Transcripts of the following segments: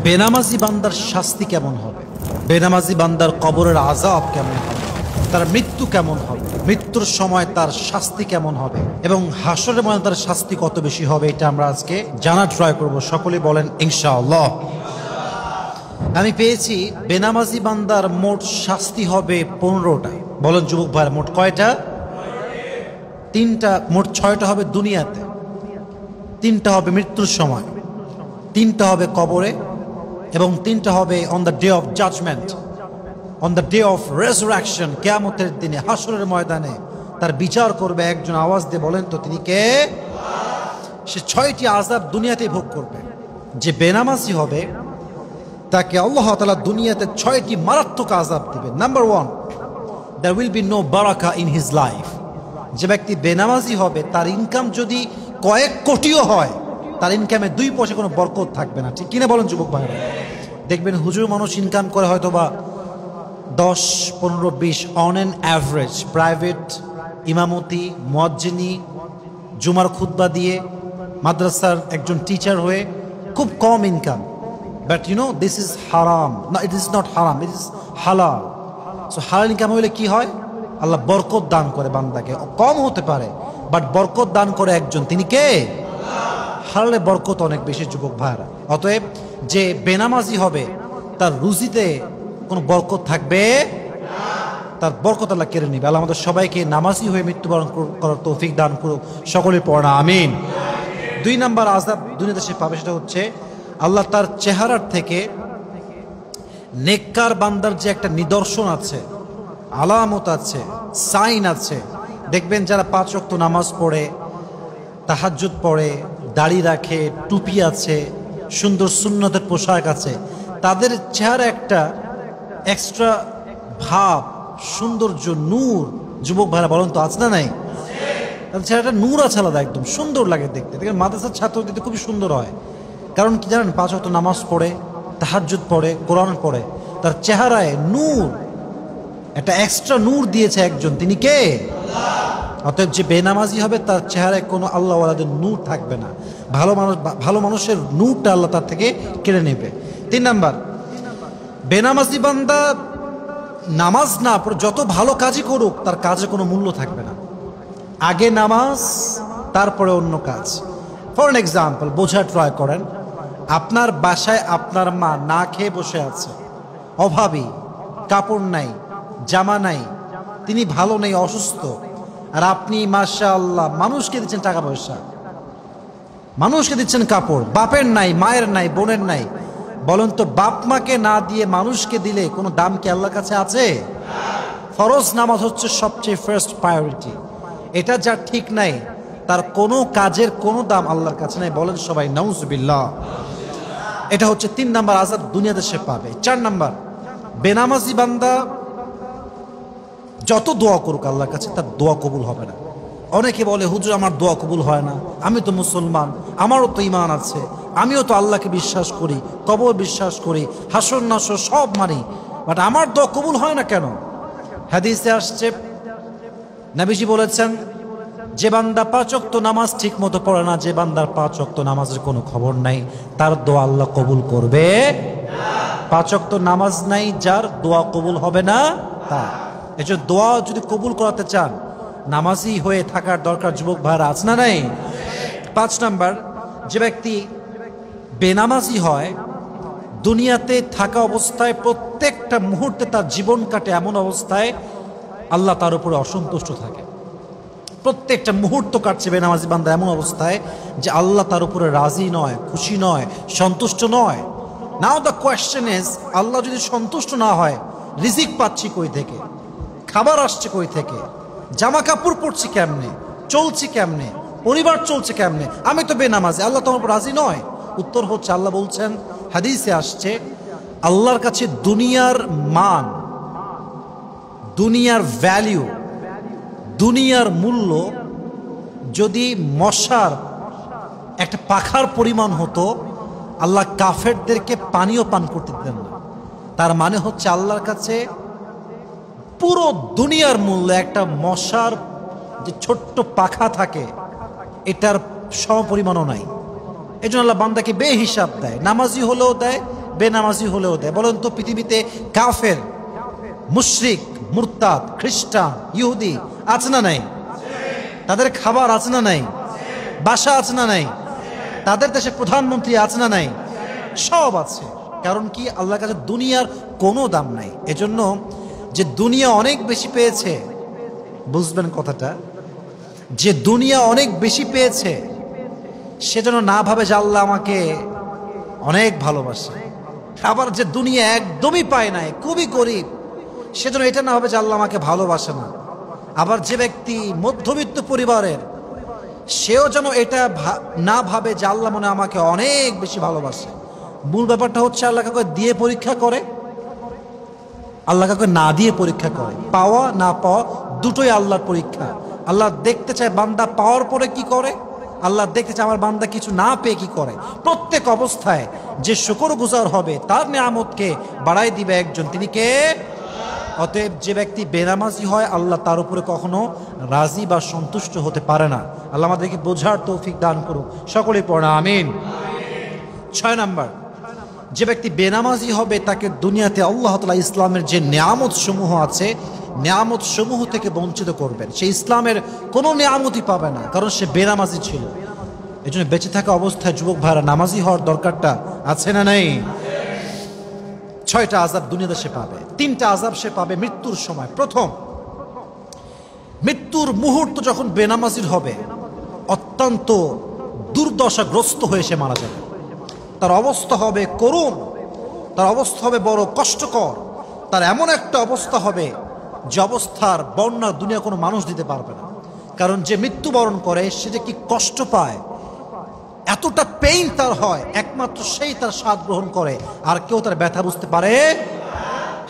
বেনামাজি বান্দার শাস্তি কেমন হবে, বেনামাজি বান্দার কবরের আযাব কেমন হবে, তার মৃত্যু কেমন হবে, মৃত্যুর সময় তার শাস্তি কেমন হবে এবং হাসরের ময়দানে তার শাস্তি কত বেশি হবে, এটা আমরা আজকে জানার ট্রাই করব। সকলে বলেন ইনশাআল্লাহ। আমি পেয়েছি বেনামাজি বান্দার মোট শাস্তি হবে 15টা। বলেন যুবক ভাইরা, মোট কয়টা? 3টা, মোট 6টা হবে দুনিয়াতে, 3টা হবে মৃত্যুর সময়, 3টা হবে কবরে এবং 3টা হবে on the day of judgement, on the day of resurrection. কিয়ামতের দিনে হাসরের ময়দানে তার বিচার করবে একজন। আওয়াজ দিয়ে বলেন তো তিনি কে? সে 6টি আযাব দুনিয়াতেই ভোগ করবে। যে বেনামাজি হবে তাকে আল্লাহ তাআলা দুনিয়াতে 6টি মারাত্মক আযাব দিবে। Number 1, there will be no বারাকা ইন হিজ লাইফ। যে ব্যক্তি বেনামাজি হবে তার ইনকাম যদি কয়েক কোটিও হয়, তার ইনকামে 2 পয়সা কোনো বরকত থাকবে না। ঠিক কিনা বলেন যুবক ভাইরা? দেখবেন হুজুর মানুষ ইনকাম করে হয়তো বা 10, 15, 20 অন অ্যান অ্যাভারেজ, প্রাইভেট ইমামতি, মুয়াজ্জিনি, জুমার খুতবা দিয়ে, মাদ্রাসার একজন টিচার হয়ে খুব কম income. But you know this is হারাম। না, ইট ইজ নট হারাম, ইট ইজ হালাল। সো হালাল ইনকাম হইলে কি হয়? আল্লাহ বরকত দান করে বান্দাকে। কম হতে পারে বাট বরকত দান করে একজন, তিনি কে? হালালে বরকত অনেক বেশি যুবক ভাইরা। অতএব যে বেনামাজি হবে তার রুজিতে কোনো বরকত থাকবে, তার বরকত আল্লাহ কেড়ে নিবে। আল্লাহ আমাদের সবাইকে নামাজি হয়ে মৃত্যুবরণ করার তৌফিক দান করুক। সকলের পড়া আমিন। 2 নাম্বার আযাব দুনিয়াতে সে পাবে, সেটা হচ্ছে আল্লাহ তার চেহারার থেকে নেককার বান্দার যে একটা নিদর্শন আছে, আলামত আছে, সাইন আছে। দেখবেন যারা 5 ওয়াক্ত নামাজ পড়ে, তাহাজ্জুদ পড়ে, দাড়ি রাখে, টুপি আছে, সুন্দর সুন্নতের পোশাক আছে, তাদের চেহারা একটা এক্সট্রা ভাব, সৌন্দর্য, নূর। যুবক ভাইরা বলেন তো আছে না নাই? তাদের চেহারাটা নূর আছে আলাদা, একদম সুন্দর লাগে দেখতে। দেখেন মাদ্রাসার ছাত্রদের খুবই সুন্দর হয়। কারণ কি জানেন? 5 ওয়াক্ত নামাজ পড়ে, তাহাজ্জুদ পড়ে, কোরআন পড়ে, তার চেহারায় নূর, একটা এক্সট্রা নূর দিয়েছে একজন, তিনি কে? অতএব যে বেনামাজি হবে তার চেহারায় কোনো আল্লাহ ওয়ালাদের নূর থাকবে না। ভালো মানুষের নূরটা আল্লাহ তার থেকে কেড়ে নেবে। 3 নাম্বার, বেনামাজি বান্দা নামাজ না পড়ে যত ভালো কাজই করুক তার কাজে কোনো মূল্য থাকবে না। আগে নামাজ, তারপরে অন্য কাজ। ফর এন এক্সাম্পল, বোঝার ট্রাই করেন। আপনার বাসায় আপনার মা না খেয়ে বসে আছে, অভাবী, কাপড় নাই, জামা নাই, তিনি ভালো নেই, অসুস্থ, আর আপনি মাশাআল্লাহ মানুষকে দিচ্ছেন টাকা পয়সা, মানুষকে দিচ্ছেন কাপড়। বাপের নাই, মায়ের নাই, বোনের নাই। বলেন তো, বাপ মাকে না দিয়ে মানুষকে দিলে কোনো দাম কি আল্লাহর কাছে আছে? ফরজ নামাজ হচ্ছে সবচেয়ে ফার্স্ট প্রায়োরিটি। এটা যার ঠিক নাই তার কোনো কাজের কোনো দাম আল্লাহর কাছে নাই। বলেন সবাই নাউজুবিল্লাহ। এটা হচ্ছে 3 নাম্বার আযাব দুনিয়াতে সে পাবে। 4 নাম্বার, বেনামাজি বান্দা যত দোয়া করুক আল্লাহর কাছে তার দোয়া কবুল হবে না। অনেকে বলে হুজুর আমার দোয়া কবুল হয় না, আমি তো মুসলমান, আমারও তো ঈমান আছে, আমিও তো আল্লাহকে বিশ্বাস করি, কবর বিশ্বাস করি, হাসর নাসর সব মানি, বাট আমার দোয়া কবুল হয় না কেন? হাদিসে আসছে, নবীজি বলেছেন, যে বান্দা 5 ওয়াক্ত নামাজ ঠিক মতো পড়ে না, যে বান্দার 5 ওয়াক্ত নামাজের কোনো খবর নাই, তার দোয়া আল্লাহ কবুল করবে না। 5 ওয়াক্ত নামাজ নাই যার, দোয়া কবুল হবে না তার। এই যে দোয়া যদি কবুল করাতে চান নামাজি হয়ে থাকার দরকার। যুবক ভাইরা আছে না নাই? 5 নাম্বার, যে ব্যক্তি বেনামাজি হয় দুনিয়াতে থাকা অবস্থায় প্রত্যেকটা মুহূর্তে তার জীবন কাটে এমন অবস্থায় আল্লাহ তার উপরে অসন্তুষ্ট থাকে। প্রত্যেকটা মুহূর্ত কাটছে বেনামাজি বান্দা এমন অবস্থায় যে আল্লাহ তার উপরে রাজি নয়, খুশি নয়, সন্তুষ্ট নয়। নাও দ্য কোয়েশ্চেন ইজ, আল্লাহ যদি সন্তুষ্ট না হয়, রিজিক পাচ্ছি কই থেকে, খাবার আসছে কই থেকে, জামা কাপড় পরছি কেমনে, চলছি কেমনে, পরিবার চলছে কেমনে, আমি তো বেনামাজি, আল্লাহ তোমার উপর রাজি নয়। উত্তর হচ্ছে, আল্লাহ বলছেন, হাদিসে আসছে, আল্লাহর কাছে দুনিয়ার মান, দুনিয়ার ভ্যালিউ, দুনিয়ার মূল্য যদি মশার একটা পাখার পরিমাণ হতো, আল্লাহ কাফেরদেরকে পানিও পান করতে দিতেন না। তার মানে হচ্ছে আল্লাহর কাছে পুরো দুনিয়ার মূল্য একটা মশার যে ছোট্ট পাখা থাকে এটার সমপরিমাণও নাই। এই জন্য আল্লাহ বান্দাকে বেহিসাব দেয়, নামাজি হলেও দেয়, বেনামাজি হলেও দেয়। বলেন তো পৃথিবীতে কাফের, মুশরিক, মুরতাদ, খ্রিস্টান, ইহুদি আছে না নাই? তাদের খাবার আছে না নাই? বাসা আছে না নাই? তাদের দেশে প্রধানমন্ত্রী আছে না নাই? সব আছে। কারণ কি? আল্লাহর কাছে দুনিয়ার কোনো দাম নাই। এজন্য যে দুনিয়া অনেক বেশি পেয়েছে, বুঝবেন কথাটা, যে দুনিয়া অনেক বেশি পেয়েছে সেজন্য না ভাবে যে আল্লাহ আমাকে অনেক ভালোবাসে। আবার যে দুনিয়া একদমই পায় নাই, খুবই গরিব, সেজন্য এটা না ভাবে যে আল্লাহ আমাকে ভালোবাসে না। আবার যে ব্যক্তি মধ্যবিত্ত পরিবারের, সেও যেন এটা না ভাবে যে আল্লাহ মনে আমাকে অনেক বেশি ভালোবাসে। মূল ব্যাপারটা হচ্ছে আল্লাহ কাউকে দিয়ে পরীক্ষা করে, আল্লাহ কাউকে না দিয়ে পরীক্ষা করে। পাওয়া না পাওয়া দুটোই আল্লাহর পরীক্ষা। আল্লাহ দেখতে চায় বান্দা পাওয়ার পরে কি করে, আল্লাহ দেখতে চায় আমার বান্দা কিছু না পেয়ে কি করে। প্রত্যেক অবস্থায় যে শুকরগুজার হবে তার নিয়ামতকে বাড়াই দিবে একজন, তিনি কে? অতএব যে ব্যক্তি বেনামাজি হয় আল্লাহ তার উপরে কখনো রাজি বা সন্তুষ্ট হতে পারে না। আল্লাহ আমাদেরকে বোঝার তৌফিক দান করুক, সকলেই পড়া আমিন। 6 নাম্বার, যে ব্যক্তি বেনামাজি হবে তাকে দুনিয়াতে আল্লাহ তাআলা ইসলামের যে নিয়ামত সমূহ আছে, নিয়ামত সমূহ থেকে বঞ্চিত করবেন। সে ইসলামের কোনো নিয়ামতই পাবে না, কারণ সে বেনামাজি ছিল। এই জন্য বেঁচে থাকা অবস্থায় যুবক ভাইরা নামাজি হওয়ার দরকারটা আছে না নাই? 6টা আযাব দুনিয়াতে সে পাবে। 3টা আযাব সে পাবে মৃত্যুর সময়। প্রথম, মৃত্যুর মুহূর্ত যখন বেনামাজির হবে, অত্যন্ত দুর্দশাগ্রস্ত হয়ে সে মারা যাবে। তার অবস্থা হবে করুণ, তার অবস্থা হবে বড় কষ্টকর। তার এমন একটা অবস্থা হবে যে অবস্থার বর্ণনা দুনিয়া কোনো মানুষ দিতে পারবে না। কারণ যে মৃত্যুবরণ করে সে যে কি কষ্ট পায়, এতটা পেইন তার হয়, একমাত্র সেই তার স্বাদ গ্রহণ করে, আর কেউ তার ব্যথা বুঝতে পারে।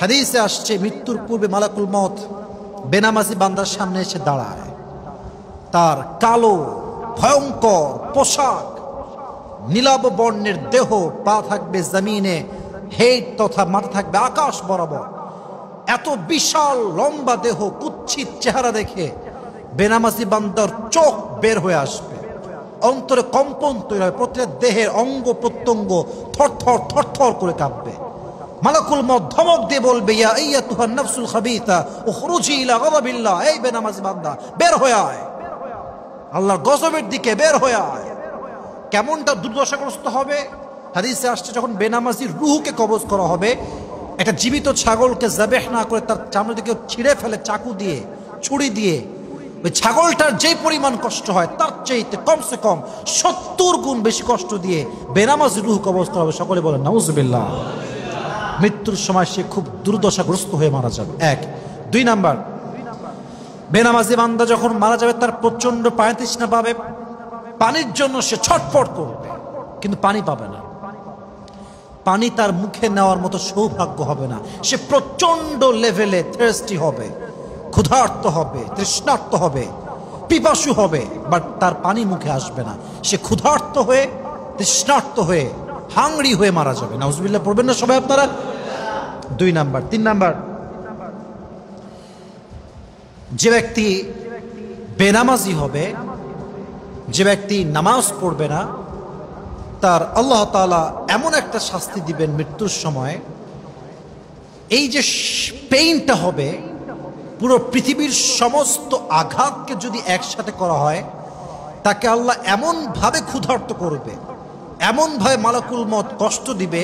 হাদিসে আসছে মৃত্যুর পূর্বে মালাকুল মউত বেনামাজি বান্দার সামনে এসে দাঁড়ায়। তার কালো ভয়ঙ্কর পোশাক, নীলাভ বর্ণের দেহ, পা থাকবে জমিনে, হেড তথা মাথা থাকবে আকাশ বরাবর। এত বিশাল লম্বা দেহ, কুৎসিত চেহারা দেখে বেনামাজি বান্দার চোখ বের হয়ে আসবে, অন্তরে কম্পন তৈরি হবে, প্রত্যেক দেহের অঙ্গ প্রত্যঙ্গ থরথর থরথর করে কাঁপবে। মালাকুল মউত ধমক দিয়ে বলবে, ইয়া আইয়াতুহান নাফসুল খাবিথা উখরুজি ইলা গাযাবিল্লাহ, এই বেনামাজি বান্দা বের হয়ে আয়, আল্লাহর গজবের দিকে বের হয়ে আয়। কেমনটা দুর্দশাগ্রস্ত হবে? হাদিসে আসছে যখন বেনামাজির রূহকে কবজ করা হবে, একটা জীবিত ছাগলকে যাবেহ না করে তার চামড়া দিকে ছিঁড়ে ফেলে চাকু দিয়ে, ছুরি দিয়ে, ওই ছাগলটার যে পরিমাণ কষ্ট হয় তার চাইতে কমসে কম 70 গুণ বেশি কষ্ট দিয়ে বেনামাজির রূহ কবজ করা হবে। সকলে বলেন নাউজুবিল্লাহ। মৃত্যুর সময় সে খুব দুর্দশাগ্রস্ত হয়ে মারা যাবে। 1। 2 নাম্বার, বেনামাজি বান্দা যখন মারা যাবে তার প্রচন্ড পানি তৃষ্ণা পাবে, পানির জন্য সে ছটফট করবে, কিন্তু পানি পাবে না। পানি তার মুখে নেওয়ার মতো সৌভাগ্য হবে না। সে প্রচন্ড লেভেলে থার্স্টি হবে, ক্ষুধার্ত হবে, তৃষ্ণার্ত হবে, পিপাসু হবে, বাট তার পানি মুখে আসবে না। সে ক্ষুধার্ত হয়ে, তৃষ্ণার্ত হয়ে, হাংরি হয়ে মারা যাবে। নাউজুবিল্লাহ পড়বেন না সবাই আপনারা? 2 নাম্বার। 3 নাম্বার, যে ব্যক্তি বেনামাজি হবে, যে ব্যক্তি নামাজ পড়বে না, তার আল্লাহ তাআলা এমন একটা শাস্তি দিবেন মৃত্যুর সময়, এই যে পেইনটা হবে, পুরো পৃথিবীর সমস্ত আঘাতকে যদি একসাথে করা হয়, তাকে আল্লাহ এমনভাবে ক্ষুধার্ত করবে, এমনভাবে মালাকুল মউত কষ্ট দিবে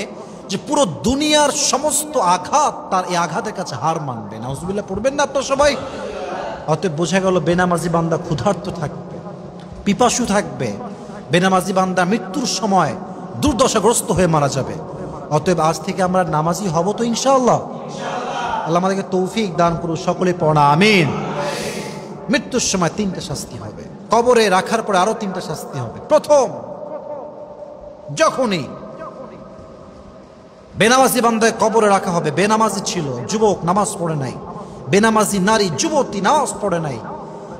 যে পুরো দুনিয়ার সমস্ত আঘাত তার এই আঘাতের কাছে হার মানবে। নাউজুবিল্লাহ পড়বেন না আপনারা সবাই? অতএব বোঝা গেল বেনামাজি বান্দা ক্ষুধার্ত থাকবে, পিপাসু থাকবে, বেনামাজি বান্দা মৃত্যুর সময় দুর্দশাগ্রস্ত হয়ে মারা যাবে। অতএব আজ থেকে আমরা নামাজি হব তো ইনশাআল্লাহ? আল্লাহ আমাদেরকে তৌফিক দান করুন, সকলে পড়া আমিন। মৃত্যুর সময় 3টা শাস্তি হবে, কবরে রাখার পরে আরো 3টা শাস্তি হবে। প্রথম, যখনই বেনামাজি বান্দায় কবরে রাখা হবে, বেনামাজি ছিল, যুবক নামাজ পড়ে নাই, বেনামাজি নারী যুবতী নামাজ পড়ে নাই,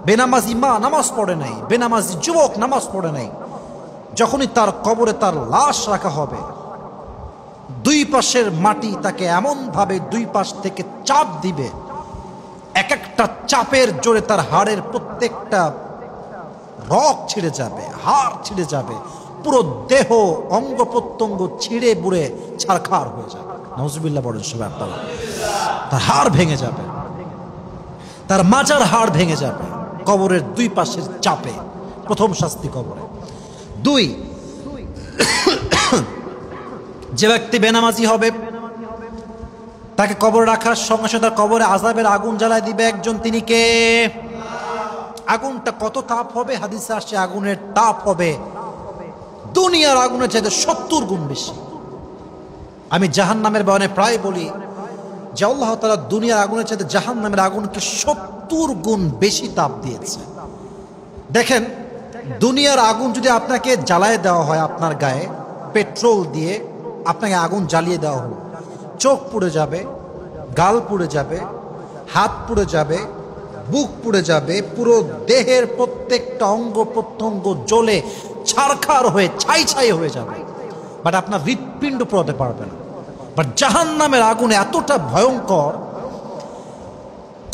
বেনামাজি মা নামাজ পড়ে নাই, বেনামাজি যুবক নামাজ পড়ে নাই, যখনই তার কবরে তার লাশ রাখা হবে, 2 পাশের মাটি তাকে এমন ভাবে 2 পাশ থেকে চাপ দিবে, এক একটা চাপের জোরে তার হাড়ের প্রত্যেকটা রগ ছিঁড়ে যাবে, হাড় ছিঁড়ে যাবে, পুরো দেহ অঙ্গ প্রত্যঙ্গ ছিঁড়ে বুড়ে ছারখার হয়ে যাবে। নাউজুবিল্লাহ বলেন সবাই আপনারা। তার হাড় ভেঙে যাবে, তার মাজার হাড় ভেঙে যাবে কবরের দুই পাশের চাপে। প্রথম শাস্তি কবরে। দুই, যে ব্যক্তি বেনামাজি হবে তাকে কবর রাখার সঙ্গে সঙ্গে তার কবরে আযাবের আগুন জ্বালায় দিবে একজন। তিনি কে? আগুনটা কত তাপ হবে? হাদিসে আসছে আগুনের তাপ হবে দুনিয়ার আগুনের চাইতে 70 গুণ বেশি। আমি জাহান্নামের বয়ানে প্রায় বলি যে আল্লাহ তাআলা দুনিয়ার আগুনের চাইতে জাহান্নামের আগুনকে 70 গুণ বেশি তাপ দিয়েছে। দেখেন, দুনিয়ার আগুন যদি আপনাকে জ্বালায় দেওয়া হয়, আপনার গায়ে পেট্রোল দিয়ে আপনাকে আগুন জ্বালিয়ে দেওয়া হলো, চোখ পুড়ে যাবে, গাল পুড়ে যাবে, হাত পুড়ে যাবে, বুক পুড়ে যাবে, পুরো দেহের প্রত্যেকটা অঙ্গ প্রত্যঙ্গ জ্বলে ছারখার হয়ে ছাই ছাই হয়ে যাবে, বাট আপনার হৃৎপিণ্ড পোড়াতে পারবে না। বাট জাহান্নামের আগুন এতটা ভয়ঙ্কর,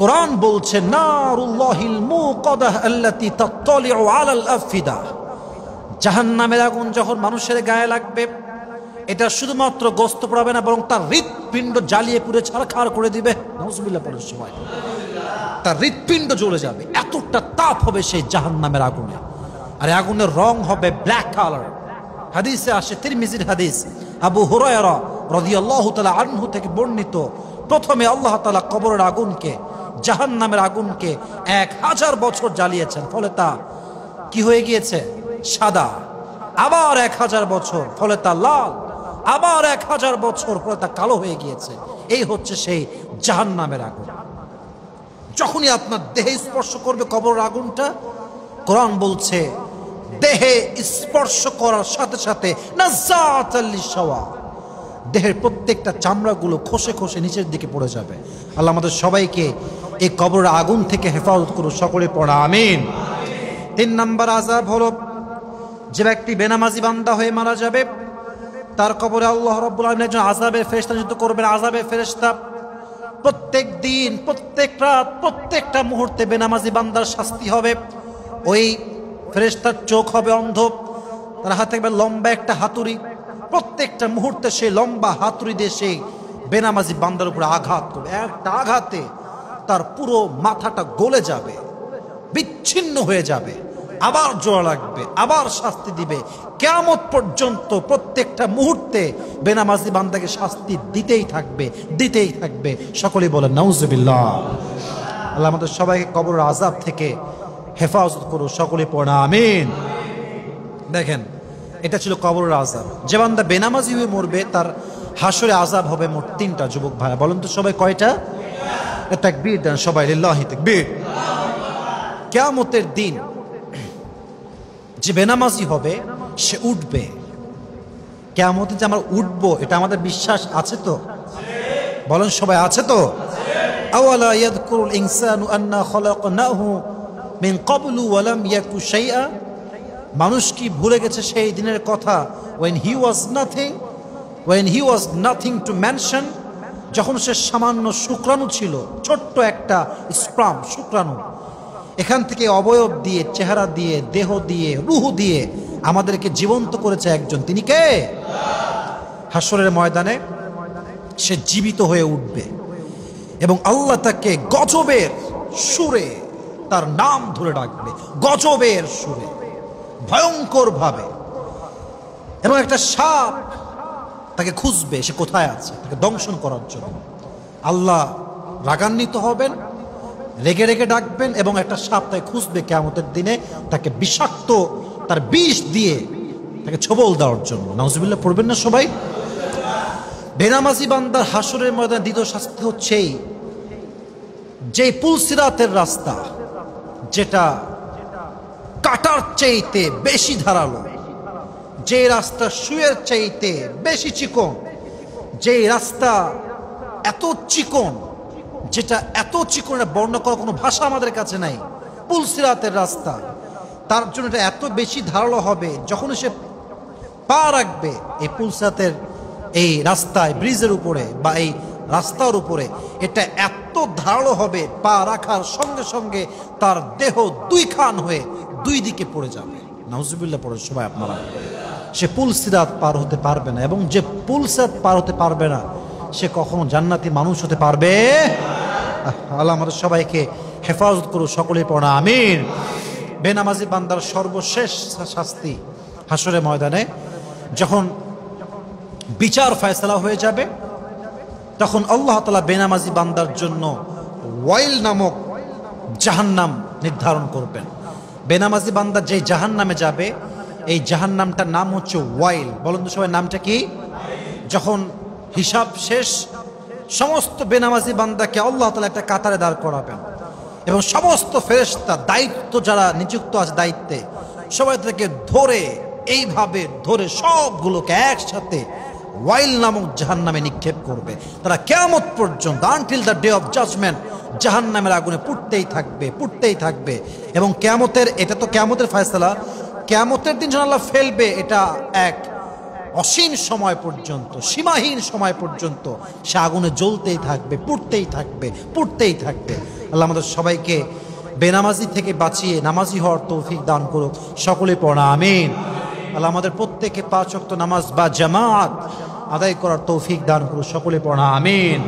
কোরআন বলছে নারুল্লাহিল মুকাদাহ আল্লাতী তাত্তালিউ আলাল আফিদা। জাহান্নামের আগুন যখন মানুষের গায়ে লাগবে, এটা শুধুমাত্র গোস্ত পোড়াবে না, বরং তার হৃৎপিণ্ড জ্বালিয়ে পুড়ে ছারখার করে দিবে। নাউজুবিল্লাহ পড়ার সময় তার হৃৎপিণ্ড জ্বলে যাবে, এতটা তাপ হবে সেই জাহান্নামের আগুনে। আর আগুনের রং হবে ব্ল্যাক কালার। হাদিসে আসে, তিরমিজির হাদিস, আবু হুরায়রা রাদিয়াল্লাহু তাআলা আনহু থেকে বর্ণিত, প্রথমে আল্লাহ তাআলা কবরের আগুনকে, জাহান্নামের আগুনকে 1000 বছর জ্বালিয়েছেন, ফলে তা কি হয়ে গিয়েছে? সাদা। আবার 1000 বছর, ফলে তা লাল। আবার 1000 বছর, ফলে তা কালো হয়ে গিয়েছে। এই হচ্ছে সেই জাহান্নামের আগুন। যখনই আপনার দেহে স্পর্শ করবে কবরের আগুনটা, কোরআন বলছে দেহে স্পর্শ করার সাথে সাথে নাযাতাল লিশাওয়া, দেহের প্রত্যেকটা চামড়াগুলো খসে খসে নিচের দিকে পড়ে যাবে। আল্লাহ আমাদের সবাইকে এই কবরের আগুন থেকে হেফাজত করুন, সকলে পড়া আমিন। 3 নম্বর আযাব হলো, যে ব্যক্তি বেনামাজি বান্দা হয়ে মারা যাবে, তার কবরে আল্লাহ রাব্বুল আলামিন একজন আযাবের ফেরেশতা নিযুক্ত করবেন। আযাবের ফেরেশতা প্রত্যেক দিন, প্রত্যেক রাত, প্রত্যেকটা মুহূর্তে বেনামাজি বান্দার শাস্তি হবে। ওই ফেরেশতার চোখ হবে অন্ধ, তার হাতে থাকবে লম্বা একটা হাতুড়ি। প্রত্যেকটা মুহূর্তে সেই লম্বা হাতুড়ি দিয়ে সেই বেনামাজি বান্দার উপরে আঘাত করবে। একটা আঘাতে তার পুরো মাথাটা গলে যাবে, বিচ্ছিন্ন হয়ে যাবে, আবার জোড়া লাগবে, আবার শাস্তি দিবে। কিয়ামত পর্যন্ত প্রত্যেকটা মুহূর্তে বেনামাজি বান্দাকে শাস্তি দিতেই থাকবে, দিতেই থাকবে। সকলেই বলেন নাউজুবিল্লাহ। আল্লাহ আমাদের সবাইকে কবরের আযাব থেকে হেফাজত করুন, সকলে পড়া আমিন। দেখেন, এটা ছিল কবরের আযাব। যে বান্দা বেনামাজি হয়ে মরবে, তার হাসরে আযাব হবে মোট 3টা। যুবক ভাইরা বলেন তো সবাই কয়টা? তাকবীর দেন সবাই, লিল্লাহি তাকবীর। কিয়ামতের দিন যে বেনামাজি হবে সে উঠবে। কিয়ামতে যে আমরা উঠবো, এটা আমাদের বিশ্বাস আছে তো? বলেন সবাই, আছে তো? আওয়ালা ইয়াযকুরুল ইনসানু আন্না খালাকনাহু মিন ক্বাবলু ওয়া লাম ইয়াকু শাইআ। মানুষ কি ভুলে গেছে সেই দিনের কথা? when he was nothing to mention, যখন সে সামান্য শুক্রাণু ছিল, ছোট্ট একটা স্পার্ম শুক্রাণু। এখান থেকে অবয়ব দিয়ে, চেহারা দিয়ে, দেহ দিয়ে, রূহ দিয়ে আমাদেরকে জীবন্ত করেছে একজন। তিনি কে? হাসরের ময়দানে সে জীবিত হয়ে উঠবে এবং আল্লাহ তাকে গজবের সুরে তার নাম ধরে ডাকবে, গজবের সুরে, ভয়ঙ্কর ভাবে। এবং একটা সাপ তাকে খুঁজবে, সে কোথায় আছে, তাকে দংশন করার জন্য। আল্লাহ রাগান্বিত হবেন, রেগে রেগে ডাকবেন এবং একটা সাপ তাকে খুঁজবে কিয়ামতের দিনে, তাকে বিষাক্ত তার বিষ দিয়ে তাকে ছোবল দেওয়ার জন্য। নাউজুবিল্লাহ পড়বেন না সবাই? বেনামাজি বান্দার হাসরের ময়দানে দ্বিতীয় শাস্তি হচ্ছে যে পুলসিরাতের রাস্তা, যেটা কাটার চাইতে বেশি ধারালো, যে রাস্তা সুয়ের চাইতে বেশি চিকন, যে রাস্তা এত চিকন, যেটা এত চিকন বর্ণনা করার কোনো ভাষা আমাদের কাছে নাই। পুলসিরাতের রাস্তা, তার জন্য এটা এত বেশি ধারালো হবে, যখন সে পা রাখবে এই পুলসিরাতের এই রাস্তায়, ব্রিজের উপরে বা এই রাস্তার উপরে, এটা এত ধারালো হবে, পা রাখার সঙ্গে সঙ্গে তার দেহ 2 খান হয়ে 2 দিকে পড়ে যাবে। নাউজুবিল্লাহ পড়ে সবাই আপনারা। সে পুল সিরাত পার হতে পারবে না, এবং যে পুল সিরাত পার হতে পারবে না সে কখনো জান্নাতি মানুষ হতে পারবে। আল্লাহ আমাদের সবাইকে হেফাজত করুন, সকলেই পড়া আমিন। বেনামাজি বান্দার সর্বশেষ শাস্তি হাসরের ময়দানে যখন বিচার ফয়সালা হয়ে যাবে, তখন আল্লাহ তাআলা বেনামাজি বান্দার জন্য ওয়াইল নামক জাহান্নাম নির্ধারণ করবেন। বেনামাজি বান্দা যে জাহান্নামে যাবে, এই জাহান্নামটার নাম হচ্ছে ওয়াইল। বলুন তো সবাই, নামটা কি? যখন হিসাব শেষ, সমস্ত বেনামাজি বান্দাকে আল্লাহ তাআলা একটা কাতারে দাঁড় করাবেন, এবং সমস্ত ফেরেশতা দায়িত্ব যারা নিযুক্ত আছে দায়িত্বে, সবাই তাদেরকে ধরে এইভাবে ধরে সবগুলোকে একসাথে ওয়াইল নামক জাহান্নামে নিক্ষেপ করবে। তারা কিয়ামত পর্যন্ত, until the day of judgement, জাহান্নামের আগুনে পুড়তেই থাকবে, পুড়তেই থাকবে। এবং কিয়ামতের, এটা তো কিয়ামতের ফয়সালা, কিয়ামতের দিন যখন আল্লাহ ফেলবে, এটা এক অসীম সময় পর্যন্ত, সীমাহীন সময় পর্যন্ত সে আগুনে জ্বলতেই থাকবে, পুড়তেই থাকবে, পুড়তেই থাকবে। আল্লাহ আমাদের সবাইকে বেনামাজি থেকে বাঁচিয়ে নামাজি হওয়ার তৌফিক দান করুক, সকলে পড়া আমিন। আল্লাহ আমাদের প্রত্যেকে 5 ওয়াক্ত নামাজ বা জামাত আদায় করার তৌফিক দান করুক, সকলে পড়া আমিন।